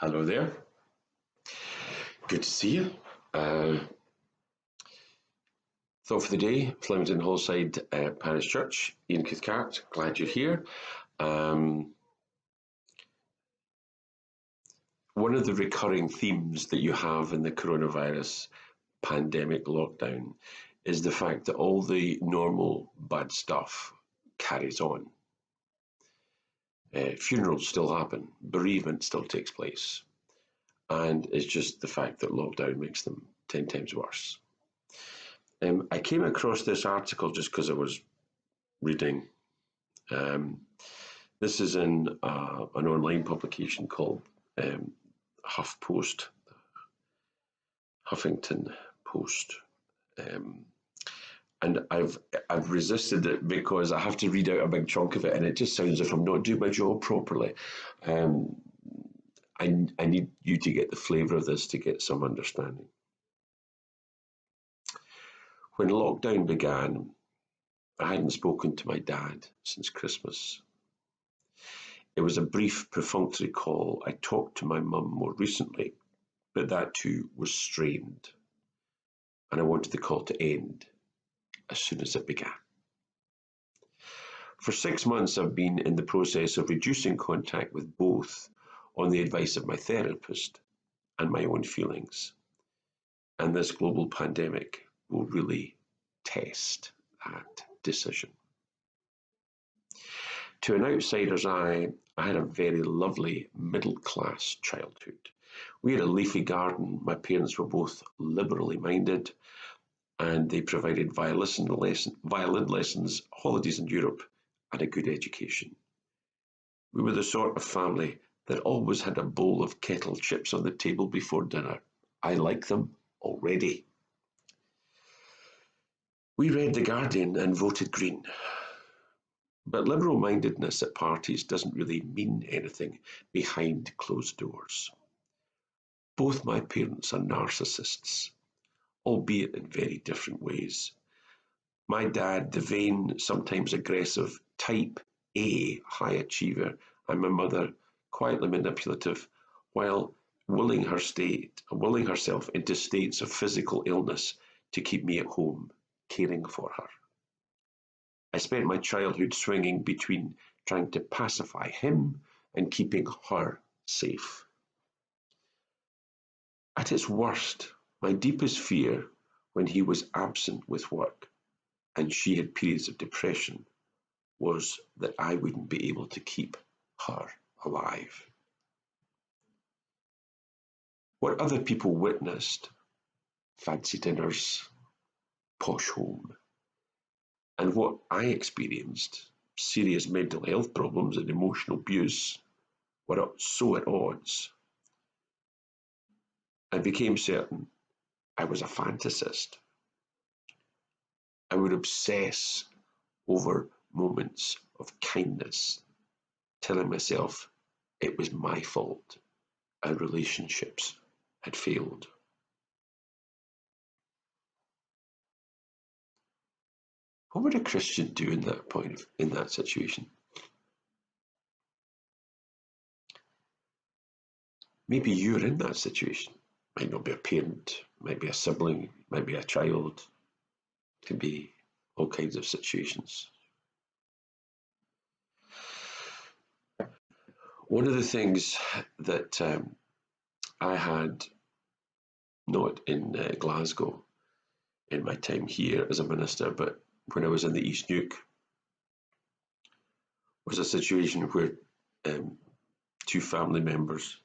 Hello there. Good to see you. Thought for the day, Flemington Hallside Parish Church, Ian Cathcart. Glad you're here. One of the recurring themes that you have in the coronavirus pandemic lockdown is the fact that all the normal bad stuff carries on. Funerals still happen, bereavement still takes place, and it's just the fact that lockdown makes them 10 times worse. I came across this article just because I was reading. This is in an online publication called HuffPost, Huffington Post. And I've resisted it because I have to read out a big chunk of it, and it just sounds as if I'm not doing my job properly. I need you to get the flavour of this to get some understanding. When lockdown began, I hadn't spoken to my dad since Christmas. It was a brief, perfunctory call. I talked to my mum more recently, but that too was strained, and I wanted the call to end as soon as it began. For 6 months, I've been in the process of reducing contact with both on the advice of my therapist and my own feelings. And this global pandemic will really test that decision. To an outsider's eye, I had a very lovely middle-class childhood. We had a leafy garden. My parents were both liberally minded, and they provided violin lessons, holidays in Europe, and a good education. We were the sort of family that always had a bowl of kettle chips on the table before dinner. I like them already. We read The Guardian and voted Green. But liberal-mindedness at parties doesn't really mean anything behind closed doors. Both my parents are narcissists, albeit in very different ways. My dad, the vain, sometimes aggressive, type A high achiever, and my mother, quietly manipulative, while willing herself into states of physical illness to keep me at home, caring for her. I spent my childhood swinging between trying to pacify him and keeping her safe. At its worst, my deepest fear when he was absent with work and she had periods of depression was that I wouldn't be able to keep her alive. What other people witnessed, fancy dinners, posh home, and what I experienced, serious mental health problems and emotional abuse, were so at odds. I became certain I was a fantasist. I would obsess over moments of kindness, telling myself it was my fault and relationships had failed. What would a Christian do in that situation? Maybe you're in that situation. Might not be a parent, might be a sibling, might be a child. It can be all kinds of situations. One of the things that I had, not in Glasgow in my time here as a minister, but when I was in the East Neuk, was a situation where two family members,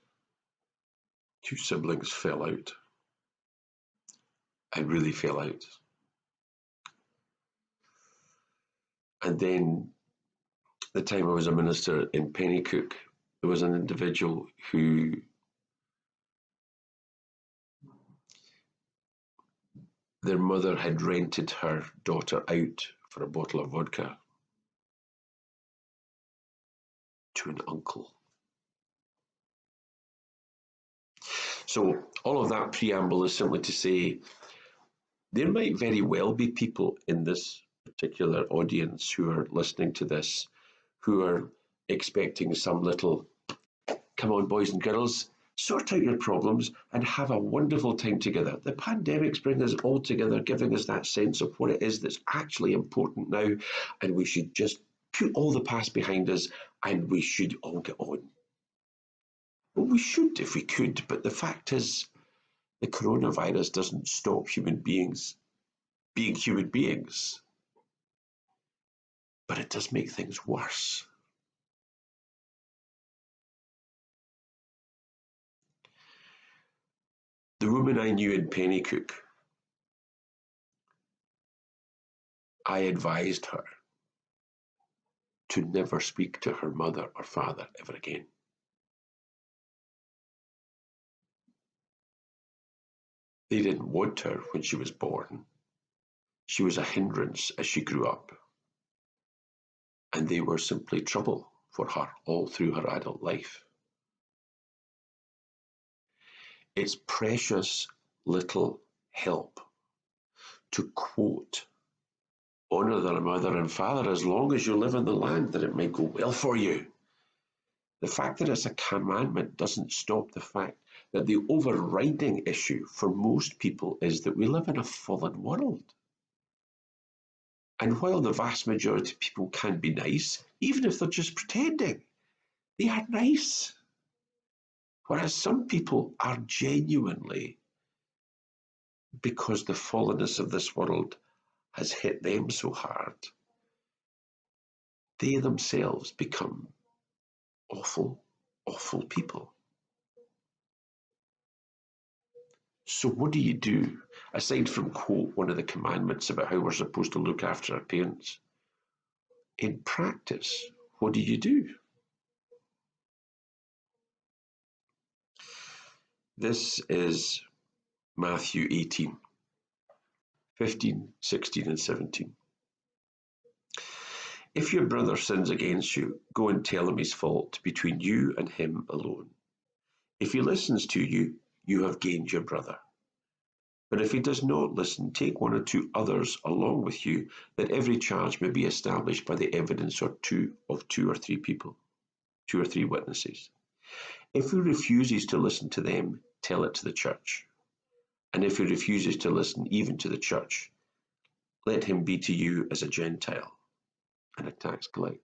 two siblings fell out. I really fell out. And then the time I was a minister in Pennycook, there was an individual who their mother had rented her daughter out for a bottle of vodka to an uncle. So all of that preamble is simply to say there might very well be people in this particular audience who are listening to this who are expecting some little, come on boys and girls, Sort out your problems and have a wonderful time together. The pandemic's bringing us all together, giving us that sense of what it is that's actually important now, and we should just put all the past behind us and we should all get on. Well, we should if we could, but the fact is, the coronavirus doesn't stop human beings being human beings, but it does make things worse. The woman I knew in Pennycook, I advised her to never speak to her mother or father ever again. They didn't want her when she was born. She was a hindrance as she grew up, and they were simply trouble for her all through her adult life. It's precious little help to quote, "Honour thy mother and father as long as you live in the land, that it may go well for you." The fact that it's a commandment doesn't stop the fact that the overriding issue for most people is that we live in a fallen world. And while the vast majority of people can be nice, even if they're just pretending, they are nice. Whereas some people are genuinely, because the fallenness of this world has hit them so hard, they themselves become awful, awful people. So what do you do, aside from quote one of the commandments about how we're supposed to look after our parents? In practice, what do you do? This is Matthew 18, 15, 16 and 17. If your brother sins against you, go and tell him his fault between you and him alone. If he listens to you, you have gained your brother. But if he does not listen, take one or two others along with you, that every charge may be established by the evidence of two or three people, 2 or 3 witnesses. If he refuses to listen to them, tell it to the church. And if he refuses to listen even to the church, let him be to you as a Gentile and a tax collector.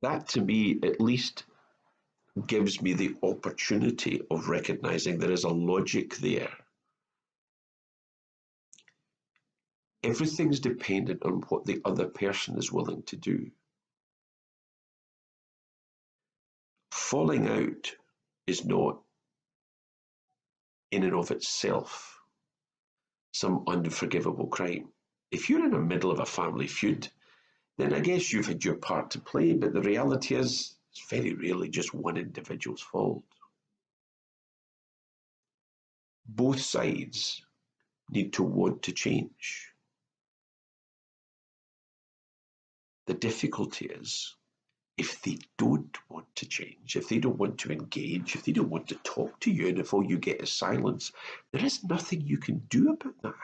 That to me at least gives me the opportunity of recognizing there is a logic there. Everything's dependent on what the other person is willing to do. Falling out is not in and of itself some unforgivable crime. If you're in the middle of a family feud, then I guess you've had your part to play, but the reality is it's very rarely just one individual's fault. Both sides need to want to change. The difficulty is if they don't want to change, if they don't want to engage, if they don't want to talk to you, and if all you get is silence, there is nothing you can do about that.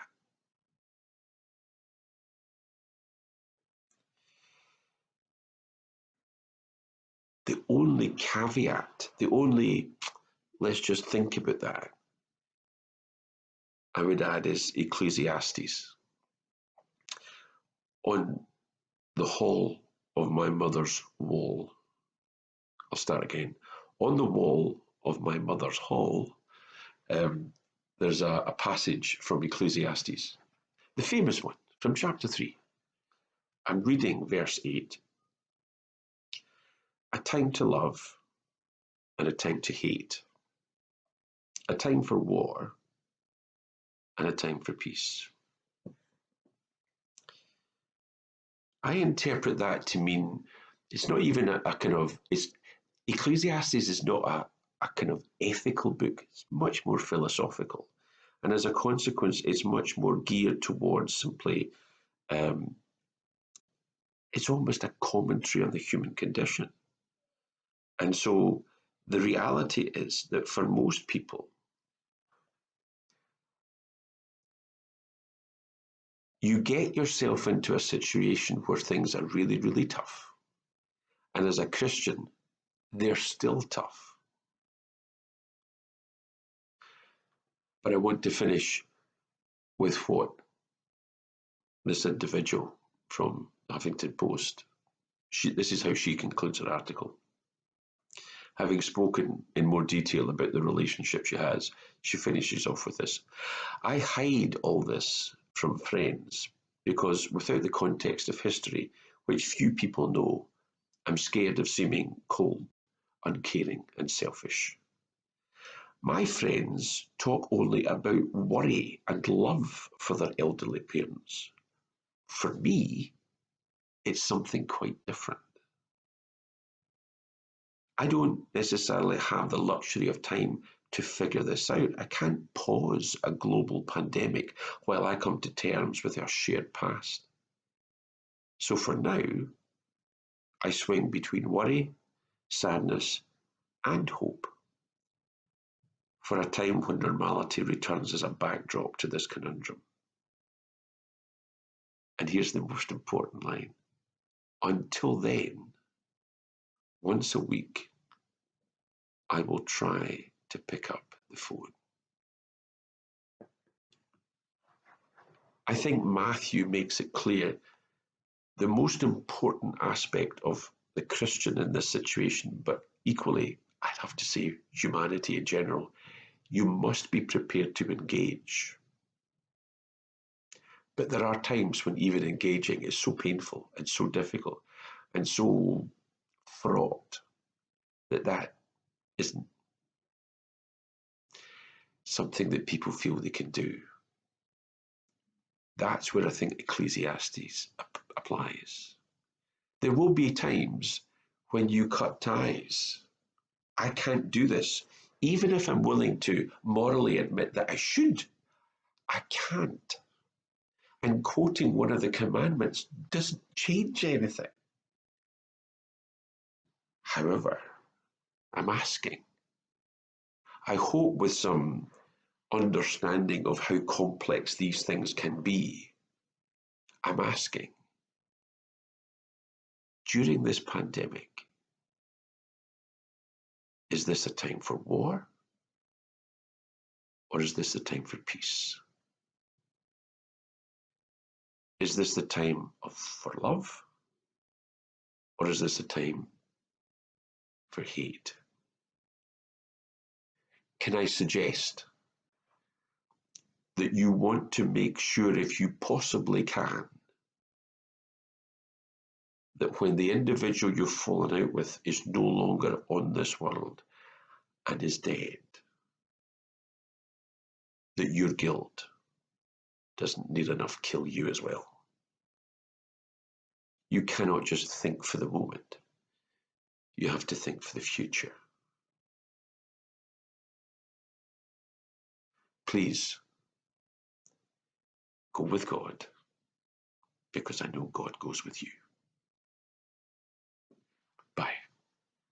The only caveat, let's just think about that, I would add is Ecclesiastes. On the hall of my mother's wall, I'll start again. On the wall of my mother's hall, there's a passage from Ecclesiastes, the famous one from chapter 3. I'm reading verse 8. A time to love and a time to hate, a time for war and a time for peace. I interpret that to mean it's not even a kind of, Ecclesiastes is not a kind of ethical book, it's much more philosophical. And as a consequence, it's much more geared towards simply, it's almost a commentary on the human condition. And so the reality is that for most people, you get yourself into a situation where things are really, really tough. And as a Christian, they're still tough. But I want to finish with what this individual from Huffington Post, this is how she concludes her article. Having spoken in more detail about the relationship she has, she finishes off with this. I hide all this from friends because without the context of history, which few people know, I'm scared of seeming cold, uncaring, and selfish. My friends talk only about worry and love for their elderly parents. For me, it's something quite different. I don't necessarily have the luxury of time to figure this out. I can't pause a global pandemic while I come to terms with our shared past. So for now, I swing between worry, sadness, and hope for a time when normality returns as a backdrop to this conundrum. And here's the most important line. Until then, once a week, I will try to pick up the phone. I think Matthew makes it clear the most important aspect of the Christian in this situation, but equally, I'd have to say humanity in general, you must be prepared to engage. But there are times when even engaging is so painful and so difficult and so fraught that isn't something that people feel they can do. That's where I think Ecclesiastes applies. There will be times when you cut ties. I can't do this. Even if I'm willing to morally admit that I should, I can't. And quoting one of the commandments doesn't change anything. However, I'm asking, I hope with some understanding of how complex these things can be, I'm asking, during this pandemic, is this a time for war? Or is this the time for peace? Is this the time for love? Or is this a time for hate? Can I suggest that you want to make sure, if you possibly can, that when the individual you've fallen out with is no longer on this world and is dead, that your guilt doesn't near enough kill you as well? You cannot just think for the moment. You have to think for the future. Please go with God, because I know God goes with you.